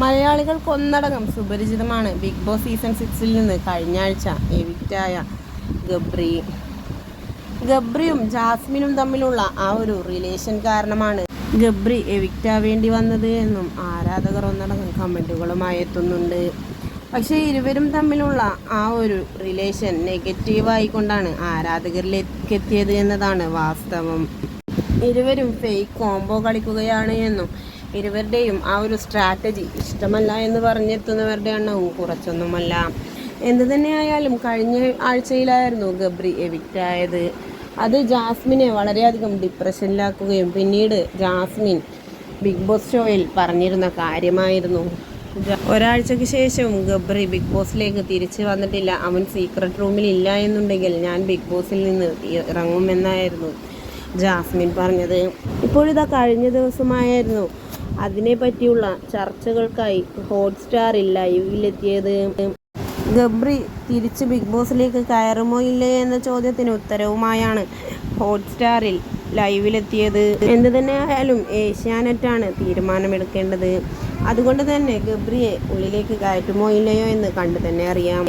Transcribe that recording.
മലയാളികൾക്ക് ഒന്നടങ്കം സുപരിചിതമാണ് big boss season 6-ൽ നിന്ന് കഴിഞ്ഞ ആഴ്ച എവിക്റ്റായ ഗബ്രിയും ജാസ്മിനും തമ്മിലുള്ള ആ ഒരു റിലേഷൻ കാരണമാണ് ഗബ്രി എവിക്റ്റാവേണ്ടി വന്നത് എന്നും ആരാധകർ ഒന്നടങ്കം കമൻറ്റുകളുമായി എത്തുന്നുണ്ട്. പക്ഷേ ഇരുവരും തമ്മിലുള്ള ആ ഒരു റിലേഷൻ നെഗറ്റീവായിക്കൊണ്ടാണ് ആരാധകരിലേക്ക് എത്തിയത് എന്നതാണ് വാസ്തവം. ഇരുവരും ഫേക്ക് കോംബോ കളിക്കുകയാണ് എന്നും ഇരുവരുടെയും ആ ഒരു സ്ട്രാറ്റജി ഇഷ്ടമല്ല എന്ന് പറഞ്ഞെത്തുന്നവരുടെ എണ്ണവും കുറച്ചൊന്നുമല്ല. എന്തു തന്നെയായാലും കഴിഞ്ഞ ആഴ്ചയിലായിരുന്നു ഗബ്രി എവിക്റ്റായത്. അത് ജാസ്മിനെ വളരെയധികം ഡിപ്രഷനിലാക്കുകയും പിന്നീട് ജാസ്മിൻ ബിഗ് ബോസ് ഷോയിൽ പറഞ്ഞിരുന്ന കാര്യമായിരുന്നു. ഒരാഴ്ചയ്ക്ക് ശേഷവും ഗബ്രി ബിഗ് ബോസിലേക്ക് തിരിച്ചു വന്നിട്ടില്ല. അവൻ സീക്രട്ട് റൂമിൽ ഇല്ല എന്നുണ്ടെങ്കിൽ ഞാൻ ബിഗ് ബോസിൽ നിന്ന് ഇറങ്ങുമെന്നായിരുന്നു ജാസ്മിൻ പറഞ്ഞത്. ഇപ്പോഴിതാ കഴിഞ്ഞ ദിവസമായിരുന്നു അതിനെ പറ്റിയുള്ള ചർച്ചകൾക്കായി ഹോട്ട്സ്റ്റാറിൽ ലൈവിലെത്തിയത്. ഗബ്രി തിരിച്ച് ബിഗ് ബോസിലേക്ക് കയറുമോ ഇല്ലേ എന്ന ചോദ്യത്തിന് ഉത്തരവുമായാണ് ഹോട്ട്സ്റ്റാറിൽ ലൈവിലെത്തിയത്. എന്തു തന്നെയായാലും ഏഷ്യാനെറ്റാണ് തീരുമാനമെടുക്കേണ്ടത്. അതുകൊണ്ട് തന്നെ ഗബ്രിയെ ഉള്ളിലേക്ക് കയറ്റുമോ ഇല്ലയോ എന്ന് കണ്ടു തന്നെ അറിയാം.